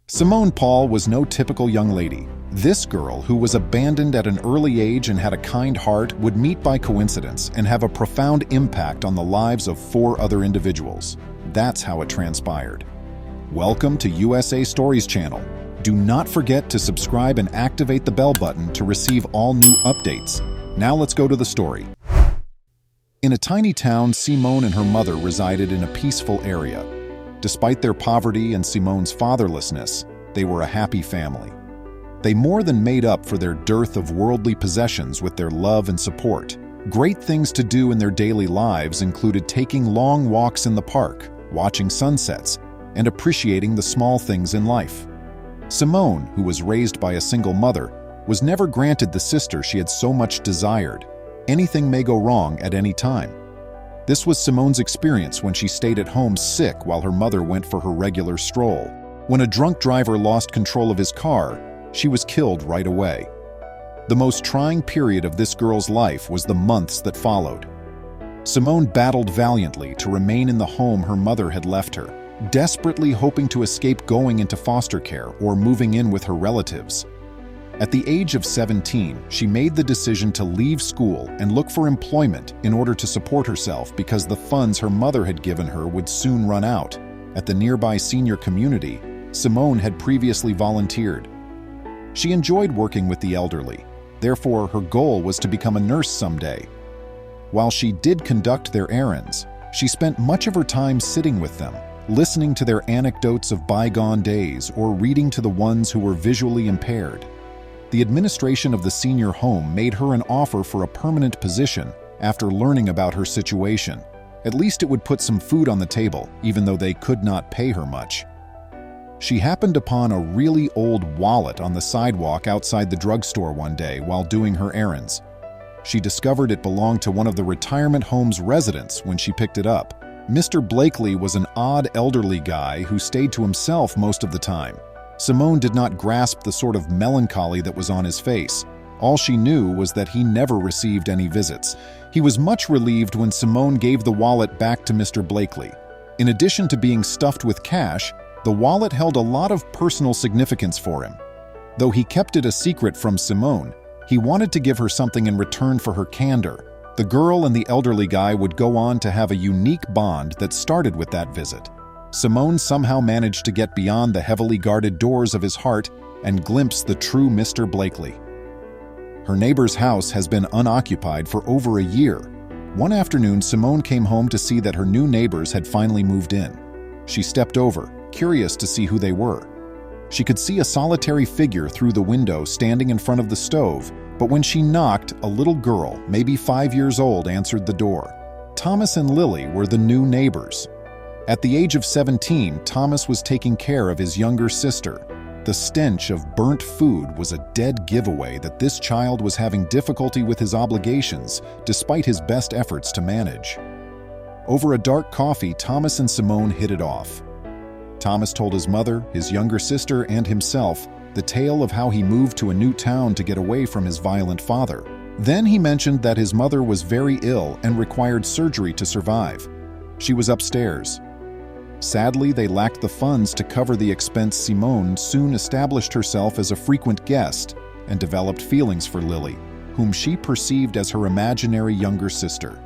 Simone Paul was no typical young lady. This girl, who was abandoned at an early age and had a kind heart, would meet by coincidence and have a profound impact on the lives of 4 other individuals. That's how it transpired. Welcome to USA Stories channel. Do not forget to subscribe and activate the bell button to receive all new updates. Now let's go to the story. In a tiny town, Simone and her mother resided in a peaceful area. Despite their poverty and Simone's fatherlessness, they were a happy family. They more than made up for their dearth of worldly possessions with their love and support. Great things to do in their daily lives included taking long walks in the park, watching sunsets, and appreciating the small things in life. Simone, who was raised by a single mother, was never granted the sister she had so much desired. Anything may go wrong at any time. This was Simone's experience when she stayed at home sick while her mother went for her regular stroll. When a drunk driver lost control of his car, she was killed right away. The most trying period of this girl's life was the months that followed. Simone battled valiantly to remain in the home her mother had left her, desperately hoping to escape going into foster care or moving in with her relatives. At the age of 17, she made the decision to leave school and look for employment in order to support herself because the funds her mother had given her would soon run out. At the nearby senior community, Simone had previously volunteered. She enjoyed working with the elderly, therefore her goal was to become a nurse someday. While she did conduct their errands, she spent much of her time sitting with them, listening to their anecdotes of bygone days or reading to the ones who were visually impaired. The administration of the senior home made her an offer for a permanent position after learning about her situation. At least it would put some food on the table, even though they could not pay her much. She happened upon a really old wallet on the sidewalk outside the drugstore one day while doing her errands. She discovered it belonged to one of the retirement home's residents when she picked it up. Mr. Blakeley was an odd elderly guy who stayed to himself most of the time. Simone did not grasp the sort of melancholy that was on his face. All she knew was that he never received any visits. He was much relieved when Simone gave the wallet back to Mr. Blakeley. In addition to being stuffed with cash, the wallet held a lot of personal significance for him. Though he kept it a secret from Simone, he wanted to give her something in return for her candor. The girl and the elderly guy would go on to have a unique bond that started with that visit. Simone somehow managed to get beyond the heavily guarded doors of his heart and glimpse the true Mr. Blakeley. Her neighbor's house has been unoccupied for over a year. One afternoon, Simone came home to see that her new neighbors had finally moved in. She stepped over, curious to see who they were. She could see a solitary figure through the window standing in front of the stove, but when she knocked, a little girl, maybe 5 years old, answered the door. Thomas and Lily were the new neighbors. At the age of 17, Thomas was taking care of his younger sister. The stench of burnt food was a dead giveaway that this child was having difficulty with his obligations, despite his best efforts to manage. Over a dark coffee, Thomas and Simone hit it off. Thomas told his mother, his younger sister, and himself the tale of how he moved to a new town to get away from his violent father. Then he mentioned that his mother was very ill and required surgery to survive. She was upstairs. Sadly, they lacked the funds to cover the expense. Simone soon established herself as a frequent guest and developed feelings for Lily, whom she perceived as her imaginary younger sister.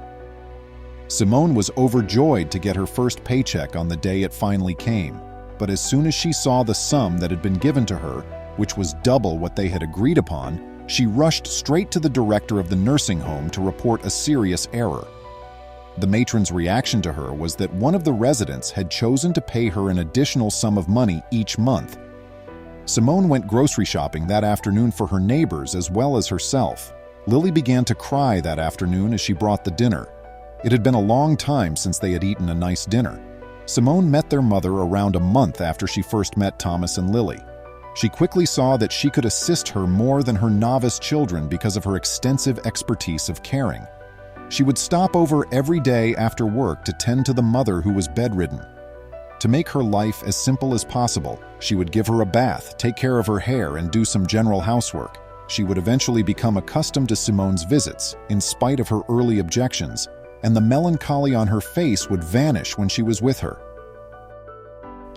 Simone was overjoyed to get her first paycheck on the day it finally came, but as soon as she saw the sum that had been given to her, which was double what they had agreed upon, she rushed straight to the director of the nursing home to report a serious error. The matron's reaction to her was that one of the residents had chosen to pay her an additional sum of money each month. Simone went grocery shopping that afternoon for her neighbors as well as herself. Lily began to cry that afternoon as she brought the dinner. It had been a long time since they had eaten a nice dinner. Simone met their mother around a month after she first met Thomas and Lily. She quickly saw that she could assist her more than her novice children because of her extensive expertise of caring. She would stop over every day after work to tend to the mother who was bedridden. To make her life as simple as possible, she would give her a bath, take care of her hair, and do some general housework. She would eventually become accustomed to Simone's visits, in spite of her early objections, and the melancholy on her face would vanish when she was with her.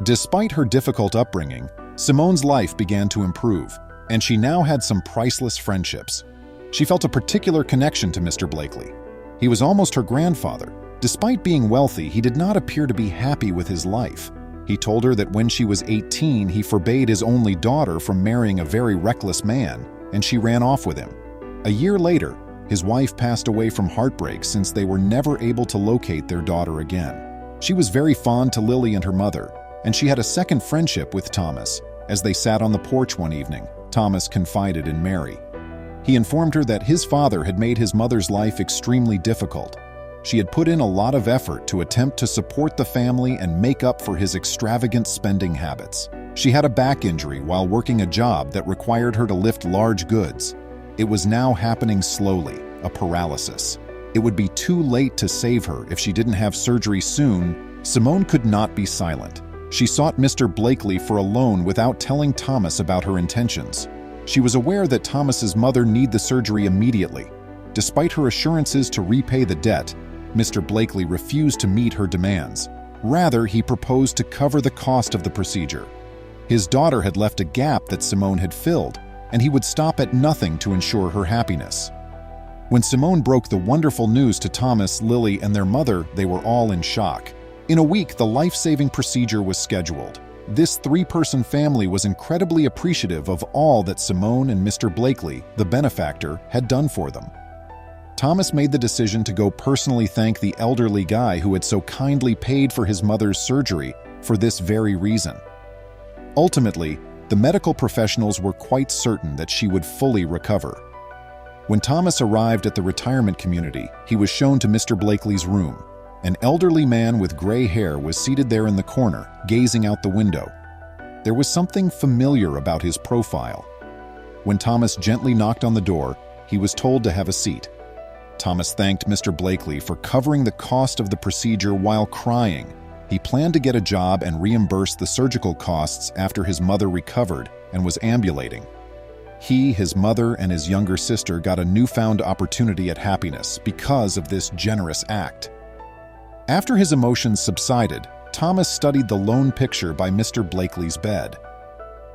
Despite her difficult upbringing, Simone's life began to improve, and she now had some priceless friendships. She felt a particular connection to Mr. Blakeley. He was almost her grandfather. Despite being wealthy, he did not appear to be happy with his life. He told her that when she was 18, he forbade his only daughter from marrying a very reckless man, and she ran off with him. A year later, his wife passed away from heartbreak since they were never able to locate their daughter again. She was very fond to Lily and her mother, and she had a second friendship with Thomas. As they sat on the porch one evening, Thomas confided in Mary. He informed her that his father had made his mother's life extremely difficult. She had put in a lot of effort to attempt to support the family and make up for his extravagant spending habits. She had a back injury while working a job that required her to lift large goods. It was now happening slowly, a paralysis. It would be too late to save her if she didn't have surgery soon. Simone could not be silent. She sought Mr. Blakeley for a loan without telling Thomas about her intentions. She was aware that Thomas's mother needed the surgery immediately. Despite her assurances to repay the debt, Mr. Blakeley refused to meet her demands. Rather, he proposed to cover the cost of the procedure. His daughter had left a gap that Simone had filled, and he would stop at nothing to ensure her happiness. When Simone broke the wonderful news to Thomas, Lily, and their mother, they were all in shock. In a week, the life-saving procedure was scheduled. This three-person family was incredibly appreciative of all that Simone and Mr. Blakeley, the benefactor, had done for them. Thomas made the decision to go personally thank the elderly guy who had so kindly paid for his mother's surgery for this very reason. Ultimately, the medical professionals were quite certain that she would fully recover. When Thomas arrived at the retirement community, he was shown to Mr. Blakeley's room. An elderly man with gray hair was seated there in the corner, gazing out the window. There was something familiar about his profile. When Thomas gently knocked on the door, he was told to have a seat. Thomas thanked Mr. Blakeley for covering the cost of the procedure while crying. He planned to get a job and reimburse the surgical costs after his mother recovered and was ambulating. He, his mother, and his younger sister got a newfound opportunity at happiness because of this generous act. After his emotions subsided, Thomas studied the lone picture by Mr. Blakeley's bed.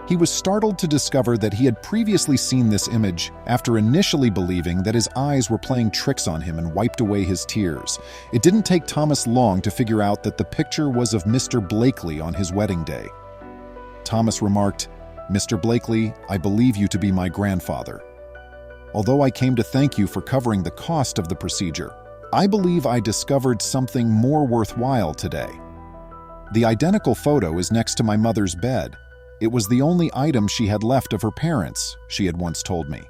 He was startled to discover that he had previously seen this image after initially believing that his eyes were playing tricks on him and wiped away his tears. It didn't take Thomas long to figure out that the picture was of Mr. Blakeley on his wedding day. Thomas remarked, "Mr. Blakeley, I believe you to be my grandfather. Although I came to thank you for covering the cost of the procedure, I believe I discovered something more worthwhile today." The identical photo is next to my mother's bed. It was the only item she had left of her parents, she had once told me.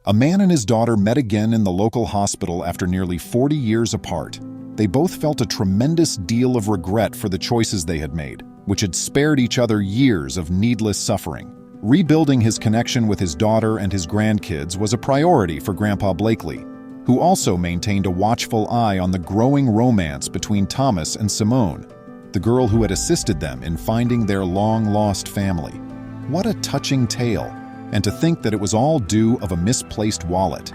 A man and his daughter met again in the local hospital after nearly 40 years apart. They both felt a tremendous deal of regret for the choices they had made, which had spared each other years of needless suffering. Rebuilding his connection with his daughter and his grandkids was a priority for Grandpa Blakeley, who also maintained a watchful eye on the growing romance between Thomas and Simone, the girl who had assisted them in finding their long-lost family. What a touching tale, and to think that it was all due of a misplaced wallet.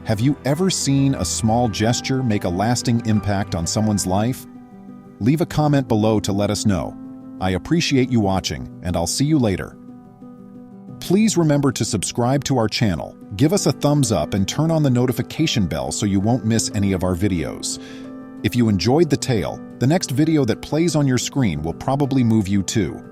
Have you ever seen a small gesture make a lasting impact on someone's life? Leave a comment below to let us know. I appreciate you watching, and I'll see you later. Please remember to subscribe to our channel, give us a thumbs up, and turn on the notification bell so you won't miss any of our videos. If you enjoyed the tale, the next video that plays on your screen will probably move you too.